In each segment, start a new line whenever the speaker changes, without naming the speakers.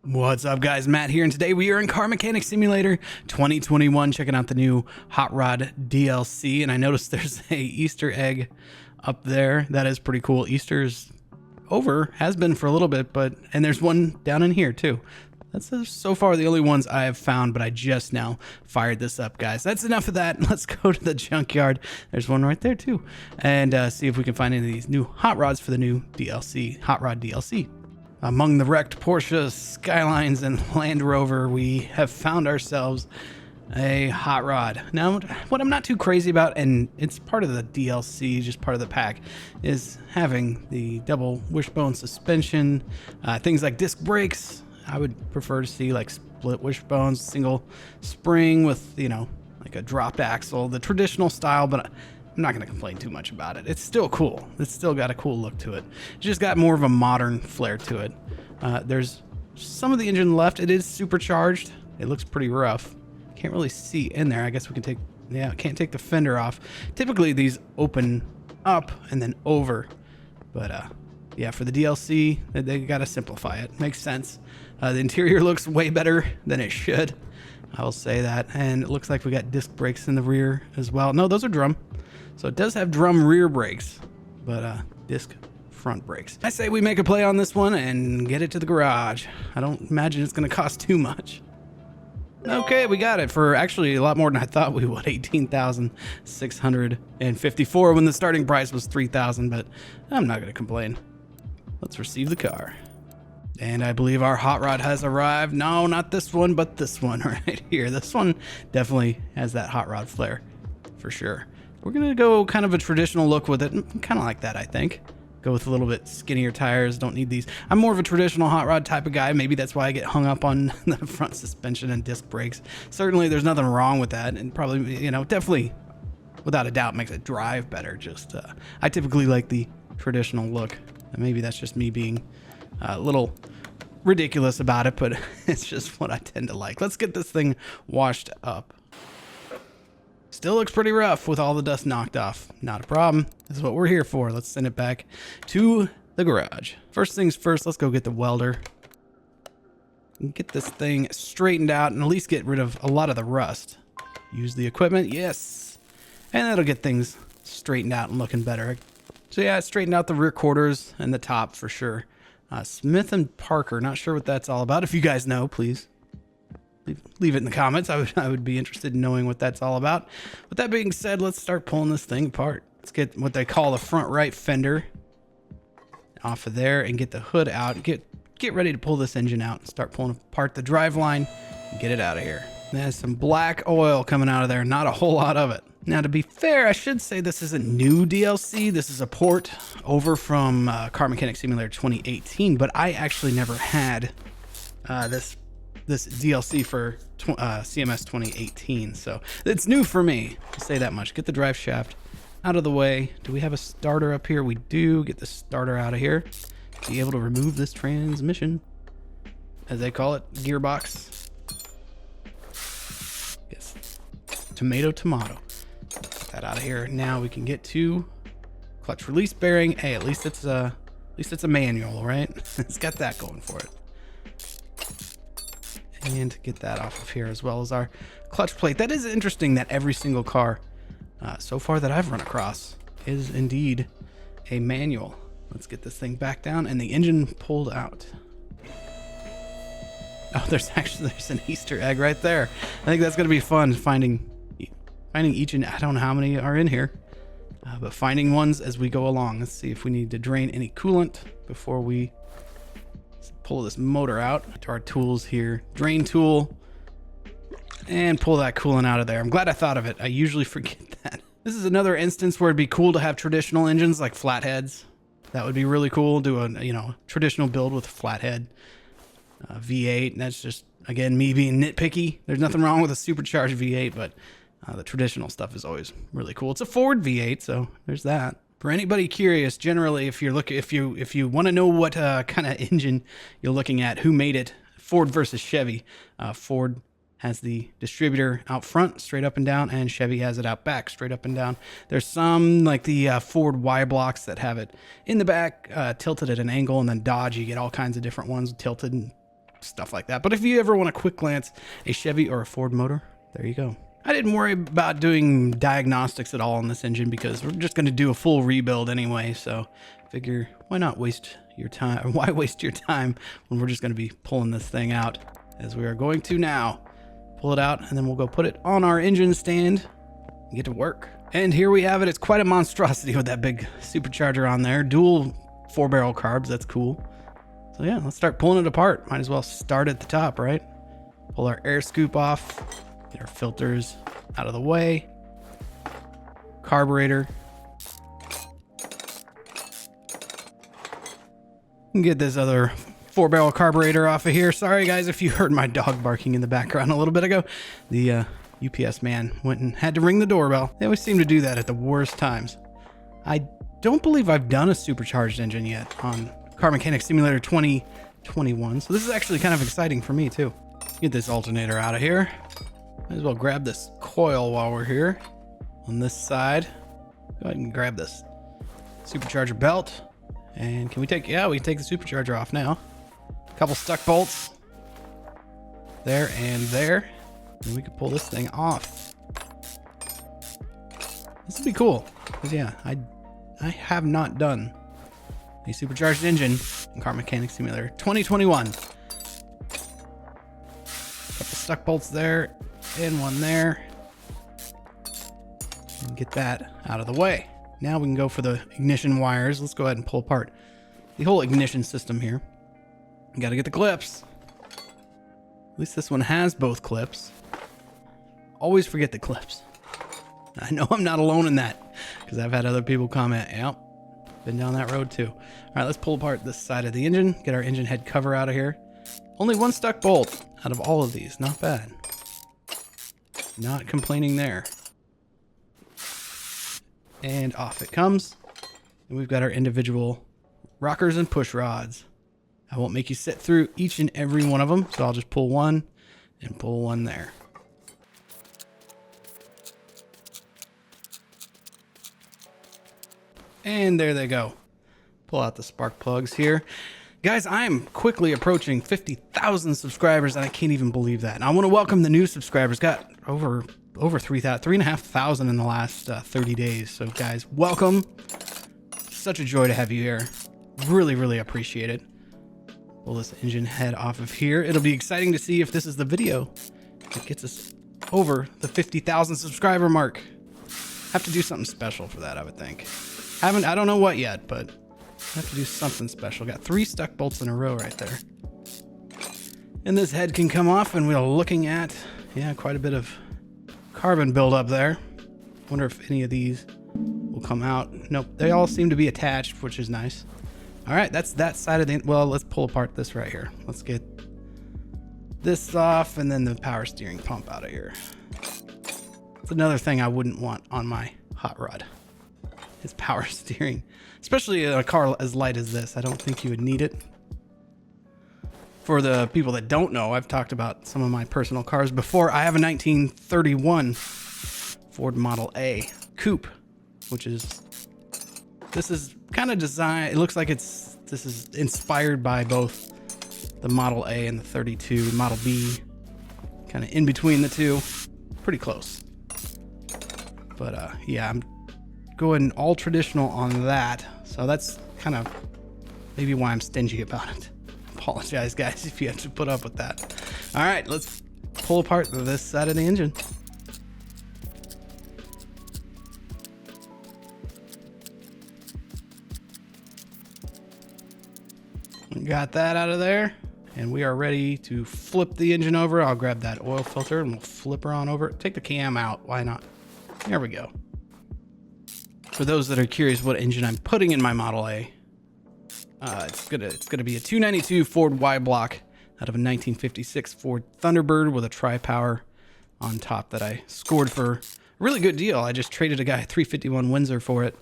What's up, guys? Matt here, and today we are in Car Mechanic Simulator 2021, checking out the new Hot Rod DLC. And I noticed there's a Easter egg up there. That is pretty cool. Easter's over, has been for a little bit, and there's one down in here too. That's so far the only ones I have found, but I just now fired this up, guys. That's enough of that. Let's go to the junkyard. There's one right there too, and see if we can find any of these new hot rods for the new DLC, Hot Rod DLC. Among the wrecked Porsche, Skylines, and Land Rover, we have found ourselves a hot rod. Now, what I'm not too crazy about, and it's part of the DLC, just part of the pack, is having the double wishbone suspension, things like disc brakes. I would prefer to see like split wishbones, single spring with, you know, like a dropped axle, the traditional style, but I'm not going to complain too much about it. It's still cool. It's still got a cool look to it. It's just got more of a modern flair to it. There's some of the engine left. It is supercharged. It looks pretty rough. Can't really see in there. I guess we can take, yeah, can't take the fender off. Typically these open up and then over. But yeah, for the DLC, they got to simplify it. Makes sense. The interior looks way better than it should. I will say that. And it looks like we got disc brakes in the rear as well. No, those are drum. So it does have drum rear brakes, but disc front brakes. I say we make a play on this one and get it to the garage. I don't imagine it's going to cost too much. Okay, we got it for actually a lot more than I thought we would. $18,654 when the starting price was $3,000, but I'm not going to complain. Let's receive the car. And I believe our hot rod has arrived. No, not this one, but this one right here. This one definitely has that hot rod flair for sure. We're going to go kind of a traditional look with it. Kind of like that, I think. Go with a little bit skinnier tires. Don't need these. I'm more of a traditional hot rod type of guy. Maybe that's why I get hung up on the front suspension and disc brakes. Certainly, there's nothing wrong with that. And probably, you know, definitely, without a doubt, makes it drive better. Just, I typically like the traditional look. And maybe that's just me being a little ridiculous about it, but it's just what I tend to like. Let's get this thing washed up. Still looks pretty rough with all the dust knocked off. Not a problem. This is what we're here for. Let's send it back to the garage. First things first, let's go get the welder and get this thing straightened out and at least get rid of a lot of the rust. Use the equipment, yes. And that'll get things straightened out and looking better. So yeah, I straightened out the rear quarters and the top for sure. Smith and Parker, not sure what that's all about. If you guys know, please leave it in the comments. I would be interested in knowing what that's all about. With that being said, let's start pulling this thing apart. Let's get what they call the front right fender off of there and get the hood out. Get ready to pull this engine out and start pulling apart the driveline and get it out of here. There's some black oil coming out of there. Not a whole lot of it. Now, to be fair, I should say this isn't new DLC. This is a port over from Car Mechanic Simulator 2018, but I actually never had this DLC for CMS 2018, so it's new for me, to say that much. Get the drive shaft out of the way. Do we have a starter up here? We do. Get the starter out of here. Be able to remove this transmission, as they call it, gearbox. Yes, tomato. Get that out of here. Now we can get to clutch release bearing. Hey, at least it's a manual, right? It's got that going for it. And get that off of here, as well as our clutch plate. That is interesting that every single car so far that I've run across is indeed a manual. Let's get this thing back down and the engine pulled out. Oh, there's an Easter egg right there. I think that's going to be fun, finding each, and I don't know how many are in here, but finding ones as we go along. Let's see if we need to drain any coolant before we pull this motor out. To our tools here, drain tool, and pull that coolant out of there. I'm glad I thought of it. I usually forget that. This is another instance where it'd be cool to have traditional engines like flatheads. That would be really cool. Do a, you know, traditional build with a flathead V8. And that's just, again, me being nitpicky. There's nothing wrong with a supercharged V8, but the traditional stuff is always really cool. It's a Ford V8, so there's that. For anybody curious, generally, if you want to know what kind of engine you're looking at, who made it, Ford versus Chevy. Ford has the distributor out front, straight up and down, and Chevy has it out back, straight up and down. There's some, like the Ford Y blocks, that have it in the back, tilted at an angle, and then Dodge, you get all kinds of different ones tilted and stuff like that. But if you ever want a quick glance, a Chevy or a Ford motor, there you go. I didn't worry about doing diagnostics at all on this engine because we're just going to do a full rebuild anyway. So figure, why not waste your time? Why waste your time when we're just going to be pulling this thing out, as we are going to now. Pull it out, and then we'll go put it on our engine stand and get to work. And here we have it. It's quite a monstrosity with that big supercharger on there. Dual 4-barrel carbs. That's cool. So yeah, let's start pulling it apart. Might as well start at the top, right? Pull our air scoop off. Get our filters out of the way. Carburetor. And get this other 4-barrel carburetor off of here. Sorry guys if you heard my dog barking in the background a little bit ago. The UPS man went and had to ring the doorbell. They always seem to do that at the worst times. I don't believe I've done a supercharged engine yet on Car Mechanic Simulator 2021. So this is actually kind of exciting for me too. Get this alternator out of here. Might as well grab this coil while we're here. On this side, go ahead and grab this supercharger belt. And can we take, yeah, we can take the supercharger off now. A couple stuck bolts. There and there. And we can pull this thing off. This would be cool. Because yeah, I have not done a supercharged engine in Car Mechanic Simulator 2021. Couple stuck bolts there. And one there. And get that out of the way. Now we can go for the ignition wires. Let's go ahead and pull apart the whole ignition system here. You gotta get the clips. At least this one has both clips. Always forget the clips. I know I'm not alone in that because I've had other people comment, yep, been down that road too. All right, let's pull apart this side of the engine, get our engine head cover out of here. Only one stuck bolt out of all of these, not bad. Not complaining there. And off it comes. And we've got our individual rockers and push rods. I won't make you sit through each and every one of them, so I'll just pull one and pull one there. And there they go. Pull out the spark plugs here. Guys, I'm quickly approaching 50,000 subscribers, and I can't even believe that. And I want to welcome the new subscribers. Got over 3,500 in the last 30 days. So guys, welcome. Such a joy to have you here. Really, really appreciate it. Pull this engine head off of here. It'll be exciting to see if this is the video that gets us over the 50,000 subscriber mark. Have to do something special for that, I would think. I don't know what yet, but I have to do something special. Got 3 stuck bolts in a row right there. And this head can come off, and we're looking at, yeah, quite a bit of carbon buildup there. Wonder if any of these will come out. Nope, they all seem to be attached, which is nice. All right, that's that side of the, well, let's pull apart this right here. Let's get this off, and then the power steering pump out of here. It's another thing I wouldn't want on my hot rod, is power steering. Especially in a car as light as this. I don't think you would need it. For the people that don't know, I've talked about some of my personal cars before. I have a 1931 Ford Model A Coupe, which is, this is kind of designed, it looks like this is inspired by both the Model A and the 32 Model B, kind of in between the two, pretty close. But yeah, I'm going all traditional on that. So that's kind of maybe why I'm stingy about it. Apologize guys if you have to put up with that. All right, let's pull apart this side of the engine. We got that out of there, and we are ready to flip the engine over. I'll grab that oil filter and we'll flip her on over. Take the cam out, why not? There we go. For those that are curious what engine I'm putting in my Model A, it's gonna be a 292 Ford Y block out of a 1956 Ford Thunderbird with a tri-power on top that I scored for a really good deal. I just traded a guy a 351 Windsor for it.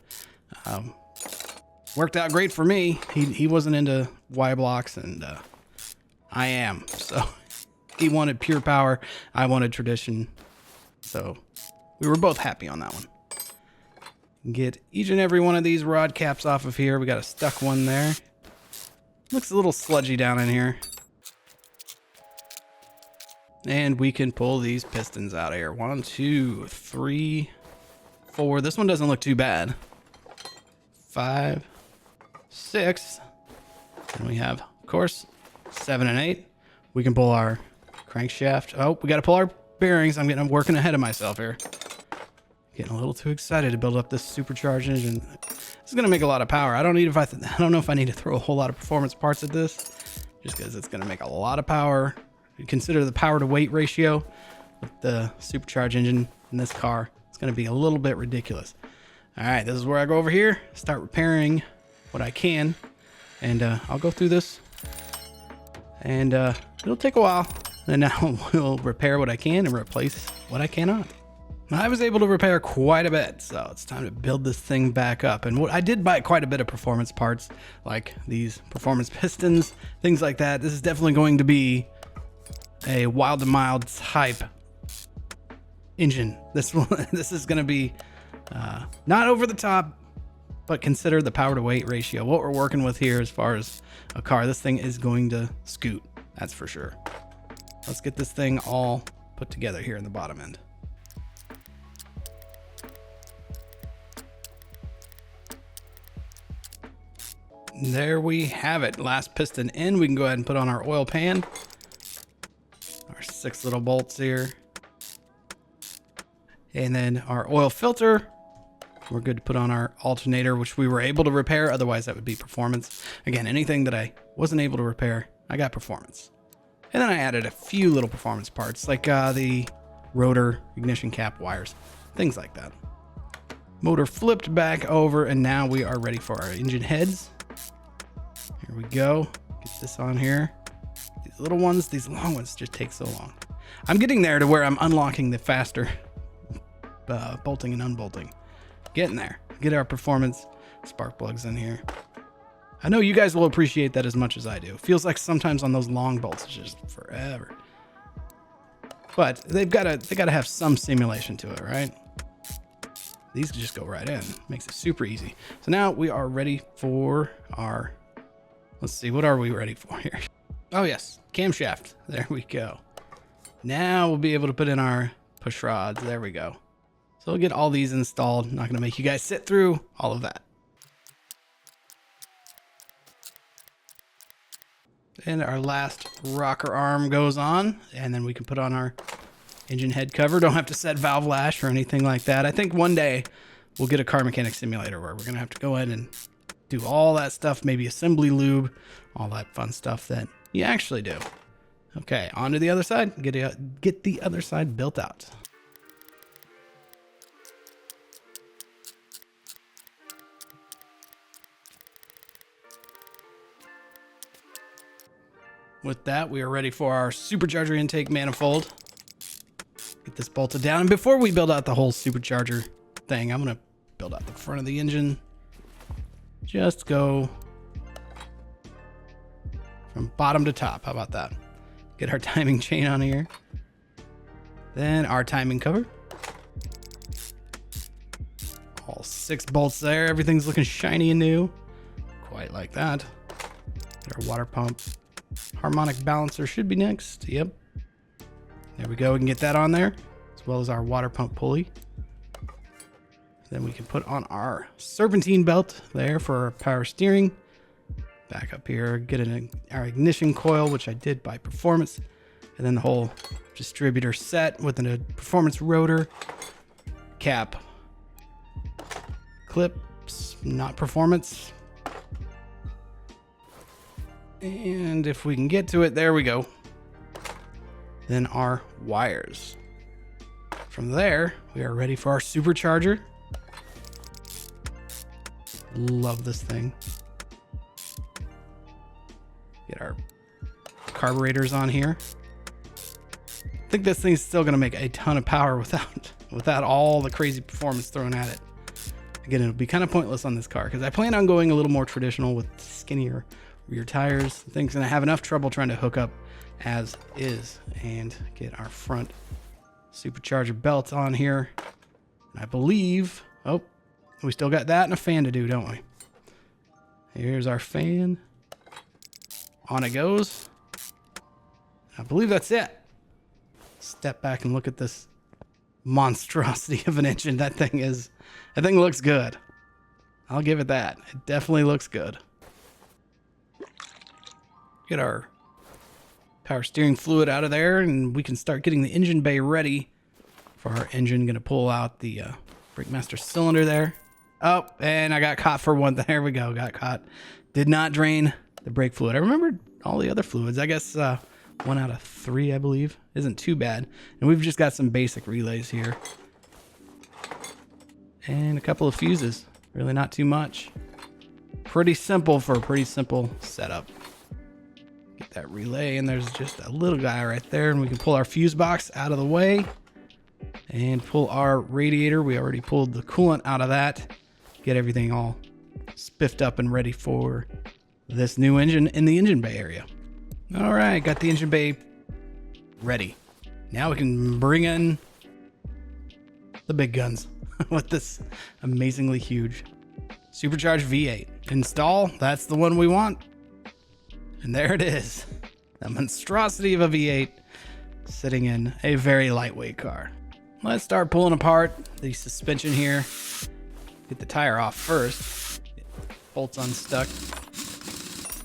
Worked out great for me. He wasn't into Y blocks, and I am. So he wanted pure power, I wanted tradition. So we were both happy on that one. Get each and every one of these rod caps off of here. We got a stuck one there. Looks a little sludgy down in here. And we can pull these pistons out of here. 1, 2, 3, 4. This one doesn't look too bad. 5, 6. And we have, of course, 7 and 8. We can pull our crankshaft. Oh, we got to pull our bearings. I'm working ahead of myself here. Getting a little too excited to build up this supercharged engine. This is going to make a lot of power. I don't know if I need to throw a whole lot of performance parts at this, just because it's going to make a lot of power. Consider the power to weight ratio with the supercharged engine in this car. It's going to be a little bit ridiculous. All right, this is where I go over here, start repairing what I can, and I'll go through this, and it'll take a while. And now we'll repair what I can and replace what I cannot. I was able to repair quite a bit, so it's time to build this thing back up. And I did buy quite a bit of performance parts, like these performance pistons, things like that. This is definitely going to be a wild to mild type engine. This is going to be not over the top, but consider the power to weight ratio. What we're working with here as far as a car, this thing is going to scoot. That's for sure. Let's get this thing all put together here in the bottom end. There we have it. Last piston in. We can go ahead and put on our oil pan. Our 6 little bolts here. And then our oil filter. We're good to put on our alternator, which we were able to repair. Otherwise, that would be performance. Again, anything that I wasn't able to repair, I got performance. And then I added a few little performance parts, like the rotor ignition cap wires, things like that. Motor flipped back over, and now we are ready for our engine heads. Here we go. Get this on here. These little ones, these long ones just take so long. I'm getting there to where I'm unlocking the faster bolting and unbolting. Getting there. Get our performance spark plugs in here. I know you guys will appreciate that as much as I do. It feels like sometimes on those long bolts, it's just forever. But they gotta have some simulation to it, right? These just go right in. Makes it super easy. So now we are ready for our, let's see, what are we ready for here? Oh yes, camshaft. There we go. Now we'll be able to put in our push rods. There we go. So we'll get all these installed. Not gonna make you guys sit through all of that. And our last rocker arm goes on, and then we can put on our engine head cover. Don't have to set valve lash or anything like that. I think one day we'll get a car mechanic simulator where we're gonna have to go in and do all that stuff, maybe assembly lube, all that fun stuff that you actually do. Okay, on to the other side. Get the other side built out. With that, we are ready for our supercharger intake manifold. Get this bolted down. And before we build out the whole supercharger thing, I'm going to build out the front of the engine. Just go from bottom to top. How about that? Get our timing chain on here. Then our timing cover. All 6 bolts there. Everything's looking shiny and new. Quite like that. Get our water pump. Harmonic balancer should be next. Yep. There we go. We can get that on there, as well as our water pump pulley. Then we can put on our serpentine belt there for our power steering. Back up here, get our ignition coil, which I did by performance. And then the whole distributor set with a performance rotor, cap, clips, not performance. And if we can get to it, there we go. Then our wires. From there, we are ready for our supercharger. Love this thing. Get our carburetors on here. I think this thing's still gonna make a ton of power without all the crazy performance thrown at it. Again, it'll be kind of pointless on this car because I plan on going a little more traditional with skinnier rear tires. The thing's gonna have enough trouble trying to hook up as is. And get our front supercharger belt on here. And I believe, oh, we still got that and a fan to do, don't we? Here's our fan. On it goes. I believe that's it. step back and look at this monstrosity of an engine. That thing looks good. I'll give it that. It definitely looks good. Get our power steering fluid out of there, and we can start getting the engine bay ready for our engine. Gonna pull out the Breakmaster cylinder there. Oh, and I got caught for one. There we go. Got caught. Did not drain the brake fluid. I remembered all the other fluids. I guess 1 out of 3, I believe, isn't too bad. And we've just got some basic relays here. And a couple of fuses. Really not too much. Pretty simple for a pretty simple setup. Get that relay, and there's just a little guy right there, and we can pull our fuse box out of the way and pull our radiator. We already pulled the coolant out of that. Get everything all spiffed up and ready for this new engine in the engine bay area. All right, got the engine bay ready. Now we can bring in the big guns with this amazingly huge supercharged V8. Install, that's the one we want. And there it is, the monstrosity of a V8 sitting in a very lightweight car. Let's start pulling apart the suspension here. Get the tire off first. Get bolts unstuck.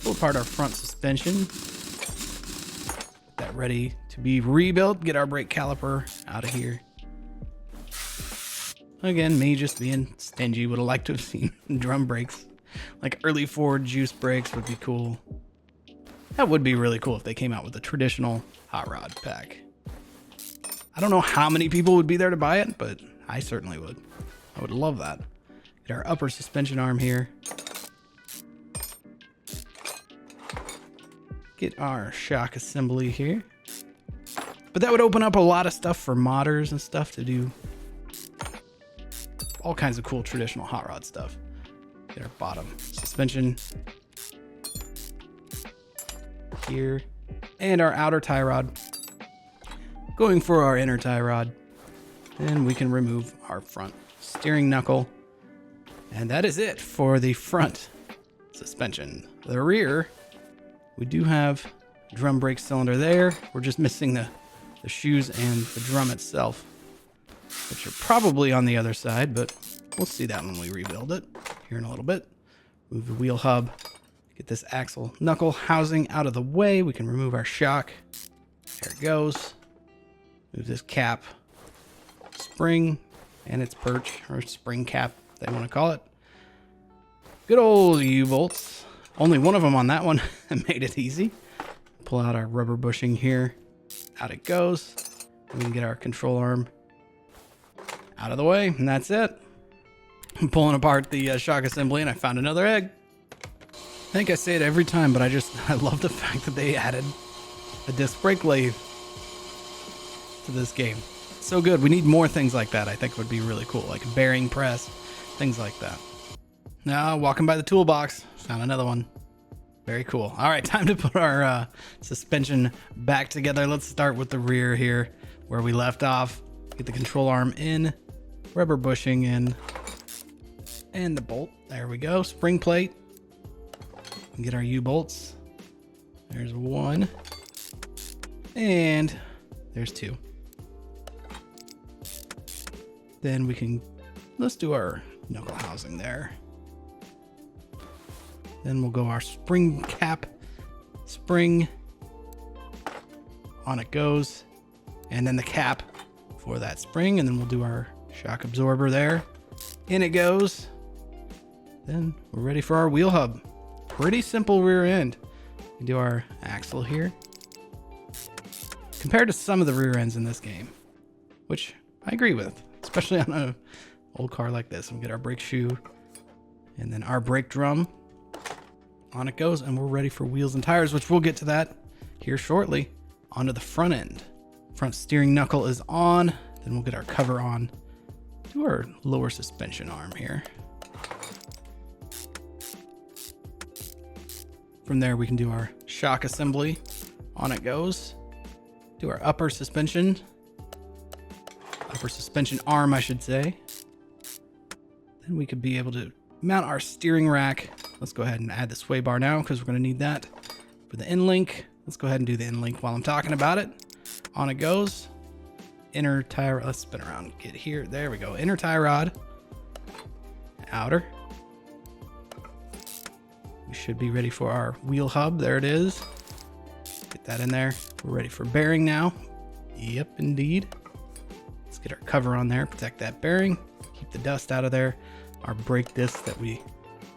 Pull apart our front suspension. Get that ready to be rebuilt. Get our brake caliper out of here. Again, me just being stingy. Would have liked to have seen drum brakes. Like early Ford juice brakes would be cool. That would be really cool if they came out with a traditional hot rod pack. I don't know how many people would be there to buy it, but I certainly would. I would love that. Get our upper suspension arm here. Get our shock assembly here. But that would open up a lot of stuff for modders and stuff to do. All kinds of cool traditional hot rod stuff. Get our bottom suspension here, and our outer tie rod. Going for our inner tie rod, and we can remove our front steering knuckle, and that is it for the front suspension. The rear, we do have drum brake cylinder there. We're just missing the shoes and the drum itself, which are probably on the other side, but we'll see that when we rebuild it here in a little bit. Move the wheel hub. Get this axle knuckle housing out of the way. We can remove our shock. There it goes. Move this cap, spring, and its perch, or spring cap, they want to call it. Good old U-bolts. Only one of them on that one. Made it easy. Pull out our rubber bushing here. Out it goes. We can get our control arm out of the way, and that's it. I'm pulling apart the shock assembly, and I found another egg. I think I say it every time, but I love the fact that they added a disc brake lathe to this game. So good. We need more things like that. I think would be really cool, like a bearing press, things like that. Now, walking by the toolbox, found another one. Very cool. All right, time to put our suspension back together. Let's start with the rear here, where we left off. Get the control arm in, rubber bushing in, and the bolt. There we go. Spring plate. Get our U-bolts. There's one. And there's two. Then we can, let's do our knuckle housing there. Then we'll go our spring cap. Spring. On it goes. And then the cap for that spring. And then we'll do our shock absorber there. In it goes. Then we're ready for our wheel hub. Pretty simple rear end. We do our axle here. Compared to some of the rear ends in this game, which I agree with, especially on an old car like this. We get our brake shoe and then our brake drum. On it goes, and we're ready for wheels and tires, which we'll get to that here shortly. Onto the front end. Front steering knuckle is on. Then we'll get our cover on. Do our lower suspension arm here. From there, we can do our shock assembly. On it goes. Do our upper suspension arm, I should say. Then we could be able to mount our steering rack. Let's go ahead and add the sway bar now, because we're going to need that for the end link. Let's go ahead and do the end link while I'm talking about it. On it goes. inner tie. Let's spin around. Get here. There we go. Inner tie rod. Outer. We should be ready for our wheel hub. There it is. Get that in there. We're ready for bearing now. Yep, indeed. Let's get our cover on there. Protect that bearing. Keep the dust out of there. Our brake disc that we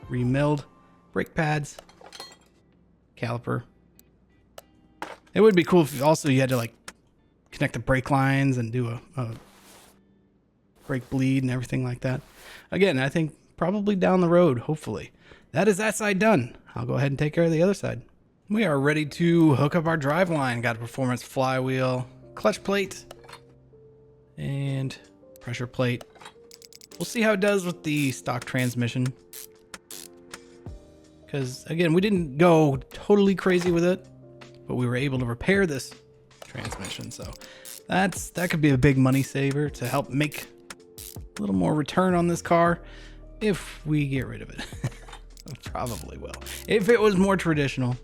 remilled. Brake pads. Caliper. It would be cool if also you had to like connect the brake lines and do a brake bleed and everything like that. Again, I think probably down the road, hopefully. That is that side done. I'll go ahead and take care of the other side. We are ready to hook up our drive line. Got a performance flywheel, clutch plate, and pressure plate. We'll see how it does with the stock transmission. Because again, we didn't go totally crazy with it, but we were able to repair this transmission. So that could be a big money saver to help make a little more return on this car if we get rid of it. Probably will. If it was more traditional,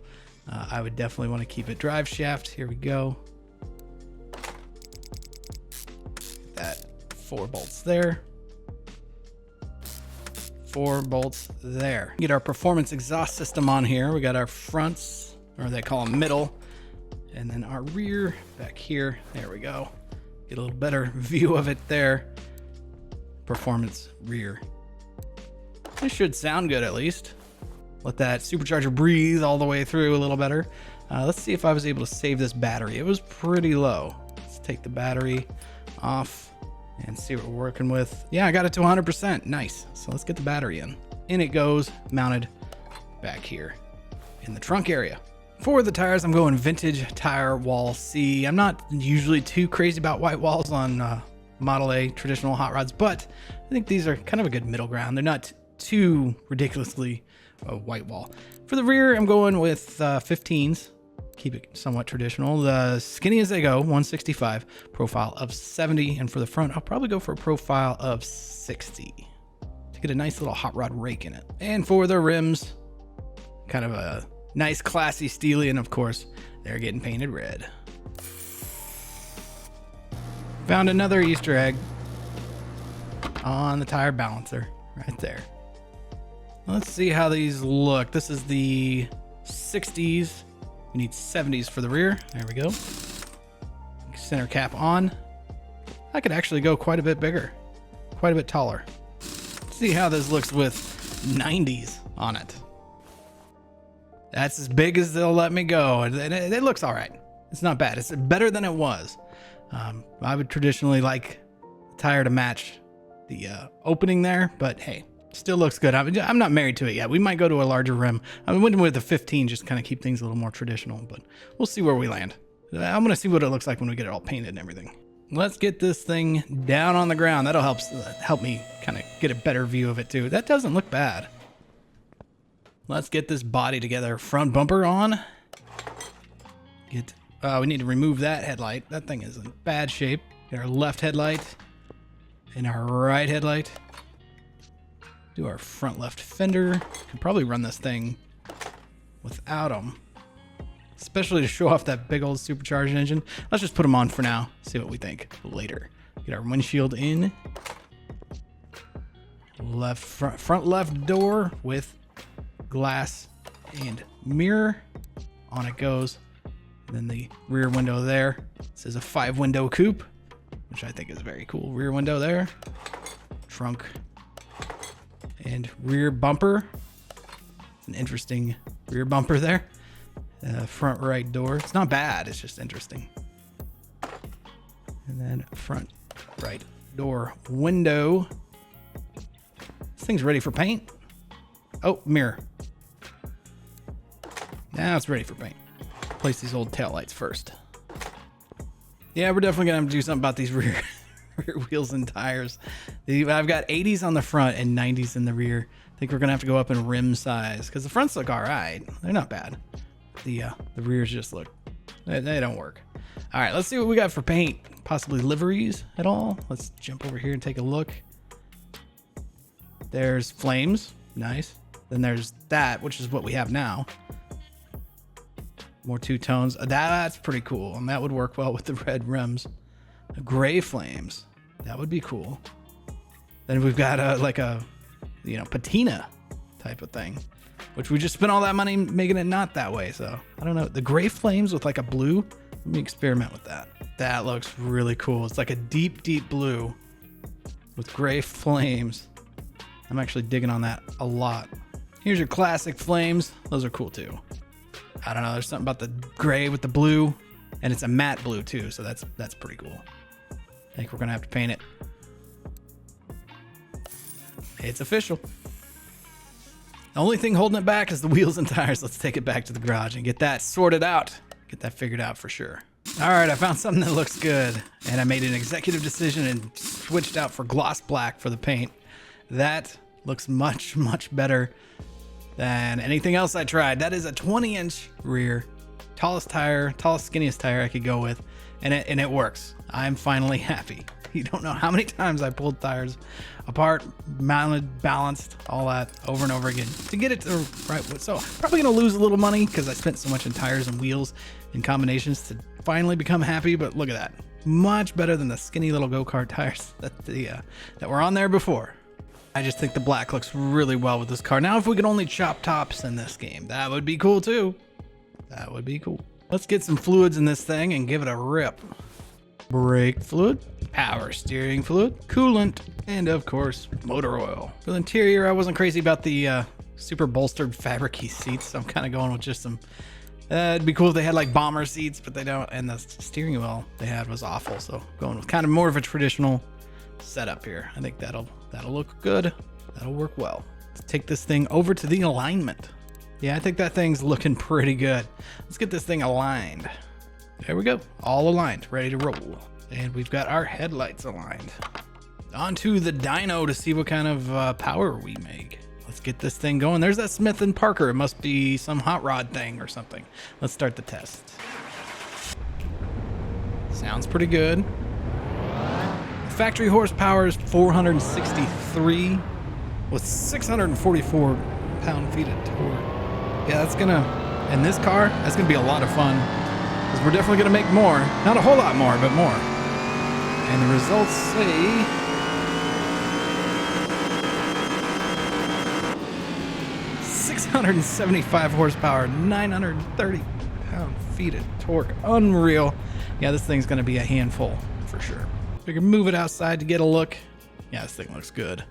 I would definitely want to keep it. Drive shaft, here we go. That 4 bolts there. 4 bolts there. Get our performance exhaust system on here. We got our fronts, or they call them middle, and then our rear back here. There we go. Get a little better view of it there. Performance rear. This should sound good at least. Let that supercharger breathe all the way through a little better. Let's see if I was able to save this battery. It was pretty low. Let's take the battery off and see what we're working with. Yeah, I got it to 100%. Nice. So let's get the battery in. In it goes, mounted back here in the trunk area. For the tires, I'm going vintage tire wall C. I'm not usually too crazy about white walls on Model A traditional hot rods, but I think these are kind of a good middle ground. They're not too ridiculously white wall. For the rear, I'm going with 15s. Keep it somewhat traditional. The skinny as they go, 165, profile of 70. And for the front, I'll probably go for a profile of 60 to get a nice little hot rod rake in it. And for the rims, kind of a nice classy steely, and of course, they're getting painted red. Found another Easter egg on the tire balancer right there. Let's see how these look. This is the 60s. We need 70s for the rear. There we go. Center cap on. I could actually go quite a bit bigger, quite a bit taller. Let's see how this looks with 90s on it. That's as big as they'll let me go. It looks all right. It's not bad. It's better than it was. I would traditionally like the tire to match the opening there, but hey, still looks good. I'm not married to it yet. We might go to a larger rim. I went with the 15, just kind of keep things a little more traditional, but we'll see where we land. I'm going to see what it looks like when we get it all painted and everything. Let's get this thing down on the ground. That'll help me kind of get a better view of it too. That doesn't look bad. Let's get this body together. Front bumper on. We need to remove that headlight. That thing is in bad shape. Get our left headlight and our right headlight. Do our front left fender. Could probably run this thing without them, especially to show off that big old supercharged engine. Let's just put them on for now. See what we think later. Get our windshield in. Front left door with glass and mirror. On it goes. And then the rear window there. This is a 5-window coupe, which I think is very cool. Rear window there. Trunk and rear bumper. It's an interesting rear bumper there. Front right door. It's not bad. It's just interesting. And then front right door window. This thing's ready for paint. Oh, mirror. Now it's ready for paint. Place these old taillights first. Yeah, we're definitely gonna have to do something about these rear wheels and tires. I've got 80s on the front and 90s in the rear. I think we're gonna have to go up in rim size because the fronts look all right. They're not bad. The rears just look, they don't work. All right, let's see what we got for paint. Possibly liveries at all. Let's jump over here and take a look. There's flames, nice. Then there's that, which is what we have now. More two tones. That's pretty cool, and that would work well with the red rims. Gray flames. That would be cool. Then we've got like a, you know, patina type of thing, which we just spent all that money making it not that way. So I don't know. The gray flames with like a blue. Let me experiment with that. That looks really cool. It's like a deep, deep blue with gray flames. I'm actually digging on that a lot. Here's your classic flames. Those are cool too. I don't know. There's something about the gray with the blue, and it's a matte blue too. So that's pretty cool. I think we're gonna have to paint it. It's official. The only thing holding it back is the wheels and tires. Let's take it back to the garage and get that sorted out. Get that figured out for sure. All right, I found something that looks good, and I made an executive decision and switched out for gloss black for the paint. That looks much, much better than anything else I tried. That is a 20-inch rear, tallest tire, tallest, skinniest tire I could go with, and it works. I'm finally happy. You don't know how many times I pulled tires apart, mounted, balanced, all that over and over again to get it to right. So probably gonna lose a little money because I spent so much in tires and wheels and combinations to finally become happy. But look at that, much better than the skinny little go-kart tires that were on there before. I just think the black looks really well with this car. Now, if we could only chop tops in this game, that would be cool too. That would be cool. Let's get some fluids in this thing and give it a rip. Brake fluid, power steering fluid, coolant, and of course, motor oil. For the interior, I wasn't crazy about the super bolstered fabric-y seats, so I'm kind of going with just some. It'd be cool if they had like bomber seats, but they don't. And the steering wheel they had was awful, so going with kind of more of a traditional setup here. I think that'll look good. That'll work well. Let's take this thing over to the alignment. Yeah, I think that thing's looking pretty good. Let's get this thing aligned. There we go, all aligned, ready to roll. And we've got our headlights aligned. Onto the dyno to see what kind of power we make. Let's get this thing going. There's that Smith & Parker. It must be some hot rod thing or something. Let's start the test. Sounds pretty good. Factory horsepower is 463 with 644 pound-feet of torque. Yeah, that's gonna, in this car, that's gonna be a lot of fun. We're definitely going to make more. Not a whole lot more, but more. And the results say 675 horsepower, 930 pound-feet of torque. Unreal. Yeah, this thing's going to be a handful for sure. We can move it outside to get a look. Yeah, this thing looks good.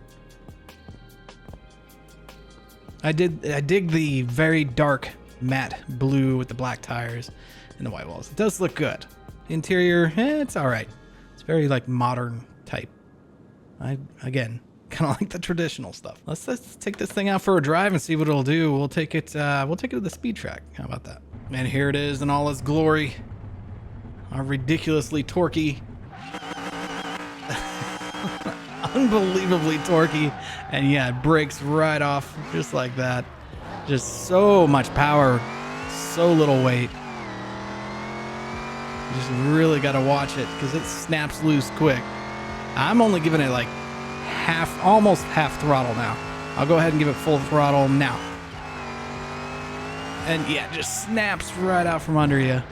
I dig the very dark matte blue with the black tires and the white walls. It does look good. The interior, it's all right. It's very like modern type. I again kind of like the traditional stuff. Let's take this thing out for a drive and see what it'll do. We'll take it to the speed track. How about that? And here it is in all its glory. Our ridiculously torquey, unbelievably torquey, and yeah, it breaks right off just like that. Just so much power, so little weight. You just really got to watch it because it snaps loose quick. I'm only giving it like almost half throttle now. I'll go ahead and give it full throttle now. And yeah, it just snaps right out from under you,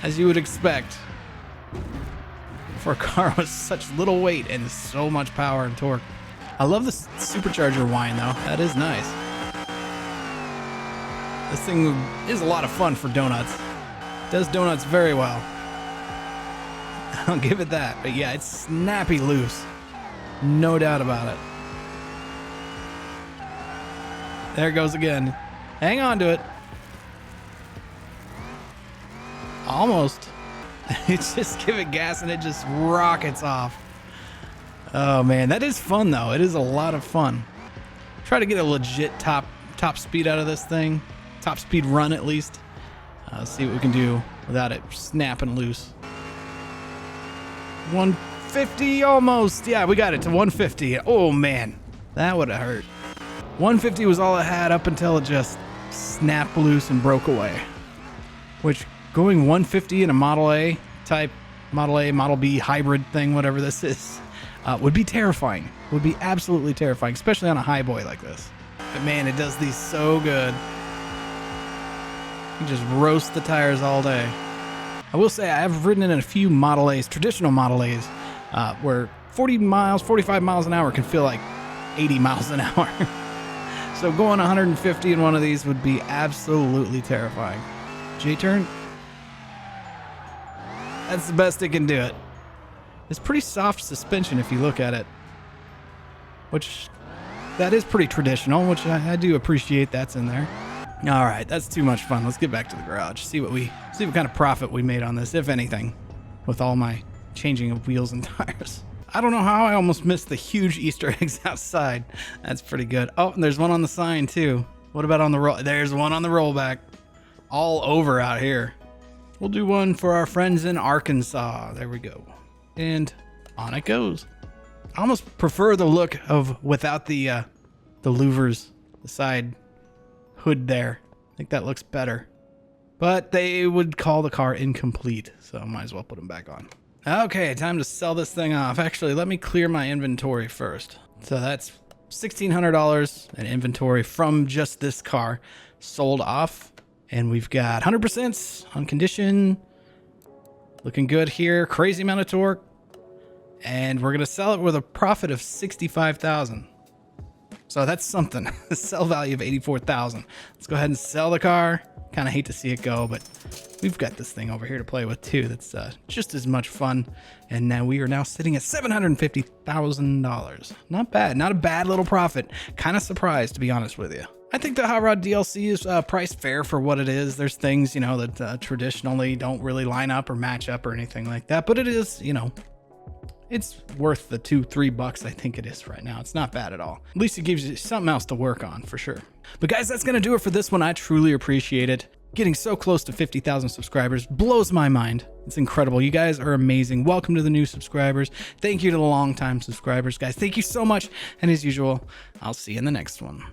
as you would expect for a car with such little weight and so much power and torque. I love the supercharger whine though. That is nice. This thing is a lot of fun for donuts. It does donuts very well. I'll give it that. But yeah, it's snappy loose. No doubt about it. There it goes again. Hang on to it. Almost. It's just give it gas and it just rockets off. Oh man, that is fun though. It is a lot of fun. Try to get a legit top speed out of this thing. Top speed run at least. See what we can do without it snapping loose. 150 almost. Yeah, we got it to 150. Oh man, that would have hurt. 150 was all it had up until it just snapped loose and broke away. Which going 150 in a Model A type, Model A, Model B hybrid thing, whatever this is, would be terrifying. Would be absolutely terrifying, especially on a high boy like this. But man, it does these so good. You just roast the tires all day. I will say I have ridden in a few Model A's, traditional Model A's, where 40 miles, 45 miles an hour can feel like 80 miles an hour. So going 150 in one of these would be absolutely terrifying. J-turn. That's the best it can do it. It's pretty soft suspension if you look at it. Which, that is pretty traditional, which I do appreciate that's in there. All right, that's too much fun. Let's get back to the garage. See what kind of profit we made on this, if anything, with all my changing of wheels and tires. I don't know how I almost missed the huge Easter eggs outside. That's pretty good. Oh, and there's one on the sign too. What about on the roll? There's one on the rollback. All over out here. We'll do one for our friends in Arkansas. There we go. And on it goes. I almost prefer the look of without the louvers, the side hood there. I think that looks better. But they would call the car incomplete, so I might as well put them back on. Okay, time to sell this thing off. Actually, let me clear my inventory first. So that's $1,600 in inventory from just this car sold off. And we've got 100% on condition. Looking good here. Crazy amount of torque. And we're going to sell it with a profit of $65,000. So that's something. The sell value of $84,000. Let's go ahead and sell the car. Kind of hate to see it go, but we've got this thing over here to play with too. That's just as much fun. And now we are now sitting at $750,000. Not bad. Not a bad little profit. Kind of surprised, to be honest with you. I think the Hot Rod DLC is priced fair for what it is. There's things, you know, that traditionally don't really line up or match up or anything like that. But it is, you know, it's worth the $2-3 I think it is right now. It's not bad at all. At least it gives you something else to work on for sure. But guys, that's going to do it for this one. I truly appreciate it. Getting so close to 50,000 subscribers blows my mind. It's incredible. You guys are amazing. Welcome to the new subscribers. Thank you to the longtime subscribers, guys. Thank you so much. And as usual, I'll see you in the next one.